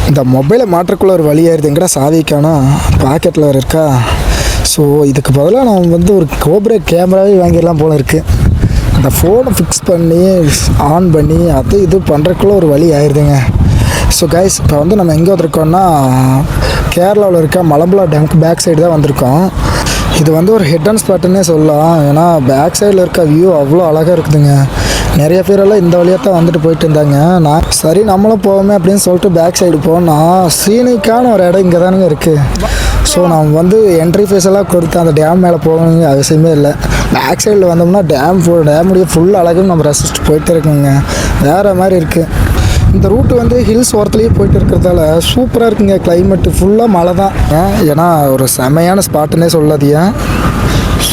இந்த மொபைலை மாற்றக்குள்ள ஒரு வழியாயிருது. எங்கடா சாதிக்கானா பாக்கெட்டில் வேறு இருக்கா. ஸோ இதுக்கு பதிலாக நான் வந்து ஒரு கோப்ரா கேமராவே வாங்கிடலாம் போல இருக்குது. அந்த ஃபோனை ஃபிக்ஸ் பண்ணி ஆன் பண்ணி அது இது பண்ணுறக்குள்ள ஒரு வழி ஆயிடுதுங்க. ஸோ கைஸ், இப்போ வந்து நம்ம எங்கே வந்திருக்கோம்னா கேரளாவில் இருக்க மலம்புலா டேமுக்கு பேக் சைடு தான் வந்திருக்கோம். இது வந்து ஒரு ஹிட் அண்ட் ஸ்பாட்டுன்னே சொல்லலாம். ஏன்னா பேக் சைடில் இருக்க வியூ அவ்வளோ அழகாக இருக்குதுங்க. நிறைய பேரெல்லாம் இந்த வழியாக தான் வந்துட்டு போயிட்டு இருந்தாங்க. நான் சரி நம்மளும் போவோமே அப்படின்னு சொல்லிட்டு பேக் சைடு போனால் சீனிக்கான ஒரு இடம் இங்கே தானுங்க இருக்குது. ஸோ நம்ம வந்து என்ட்ரி ஃபீஸ் எல்லாம் கொடுத்து அந்த டேம் மேலே போகணுங்க அவசியமே இல்லை. பேக் சைடில் வந்தோம்னா டேமுடைய ஃபுல் அழகும் நம்ம ரசிச்சுட்டு போயிட்டே இருக்குங்க. வேறு மாதிரி இருக்குது. இந்த ரூட்டு வந்து ஹில்ஸ் ஓரத்துலேயே போயிட்டு இருக்கிறதால சூப்பராக இருக்குங்க. கிளைமேட்டு ஃபுல்லாக மழை தான். ஏன்னா ஒரு செமையான ஸ்பாட்டுன்னே சொல்லாதியா.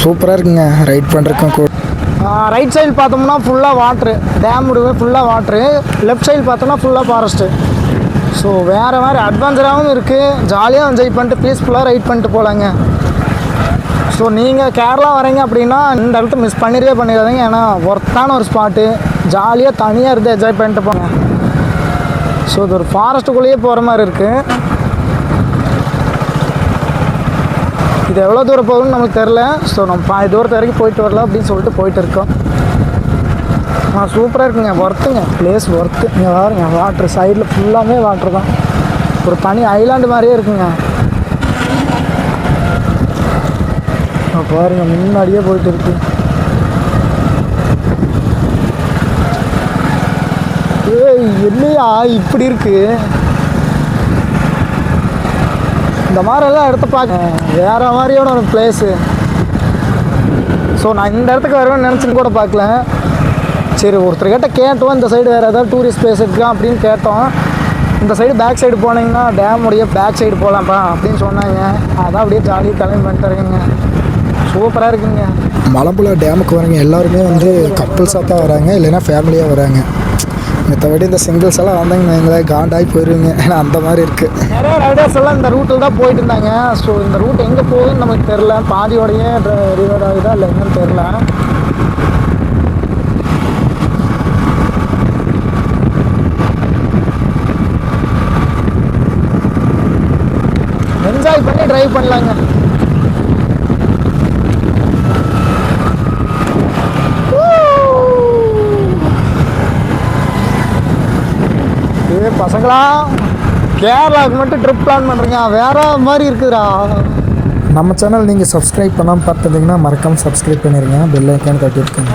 சூப்பராக இருக்குங்க ரைட் பண்ணுறதுக்கும். ரைட் சைடு பார்த்தோம்னா ஃபுல்லாக வாட்ரு, டேம் ஃபுல்லாக வாட்ரு. லெஃப்ட் சைடு பார்த்தோம்னா ஃபுல்லாக ஃபாரஸ்ட்டு. ஸோ வேறு மாதிரி அட்வென்ச்சராகவும் இருக்குது. ஜாலியாக என்ஜாய் பண்ணிட்டு பீஸ்ஃபுல்லாக ரைட் பண்ணிட்டு போகலாங்க. ஸோ நீங்கள் கேரளா வரீங்க அப்படின்னா இந்த இடத்த மிஸ் பண்ணிடாதீங்க. ஏன்னா ஒர்த்தான ஒரு ஸ்பாட்டு. ஜாலியாக தனியாக இருந்து என்ஜாய் பண்ணிட்டு போங்க. ஸோ இது ஒரு ஃபாரஸ்ட்டுக்குள்ளேயே போகிற மாதிரி இருக்குது. இது எவ்வளோ தூரம் போகும்னு நமக்கு தெரில. ஸோ நம்ம பாதி தூரத்து வரைக்கும் போயிட்டு வரலாம் அப்படின்னு சொல்லிட்டு போயிட்டு இருக்கோம். சூப்பராக இருக்குங்க, ஒர்த்துங்க, பிளேஸ் ஒர்த்து. இங்கே பாருங்க வாட்ரு, சைடில் ஃபுல்லாமே வாட்ரு தான். ஒரு தனி ஐலாண்டு மாதிரியே இருக்குங்க. பாருங்க முன்னாடியே போயிட்டு இருக்கு. இல்லையா இப்படி இருக்கு. இந்த மாதிரிலாம் இடத்த பார்க்க வேறு மாதிரியான ஒரு பிளேஸு. ஸோ நான் இந்த இடத்துக்கு வருவேன்னு நினச்சிட்டு கூட பார்க்கல. சரி ஒருத்தர்கிட்ட கேட்டோம், இந்த சைடு வேறு ஏதாவது டூரிஸ்ட் பிளேஸ் இருக்கா அப்படின்னு கேட்டோம். இந்த சைடு பேக் சைடு போனீங்கன்னா டேமுடைய பேக் சைடு போகலாம்ப்பா அப்படின்னு சொன்னாங்க. அதான் அப்படியே ஜாலியாக கிளம்பி பண்ணிட்டுருங்க. சூப்பராக இருக்குங்க. மலம்புலா டேமுக்கு வரவங்க எல்லாருமே வந்து கப்புள்ஸாக தான் வராங்க, இல்லைன்னா ஃபேமிலியாக வராங்க. மற்றபடி இந்த சிங்கிள்ஸ் எல்லாம் வந்தாங்க எங்களை காண்டாகி போயிடுவீங்க. ஏன்னா அந்த மாதிரி இருக்குது. நிறைய ரைடர்ஸ் எல்லாம் இந்த ரூட்டில் தான் போயிட்டு இருந்தாங்க. ஸோ இந்த ரூட் எங்கே போகுதுன்னு நமக்கு தெரில. பாதியோடையே ரிவர் ஆகுதா இல்லை என்னன்னு தெரில. என்ஜாய் பண்ணி ட்ரைவ் பண்ணலாங்க. பசங்களா கேரளாவுக்கு மட்டும் ட்ரிப் பிளான் பண்ணுறீங்க, வேற மாதிரி இருக்குதுடா. நம்ம சேனல் நீங்கள் சப்ஸ்கிரைப் பண்ணாமல் பார்த்துருந்தீங்கன்னா மறக்காமல் சப்ஸ்கிரைப் பண்ணிடுங்க. Bell icon தட்டியிருக்கேன்.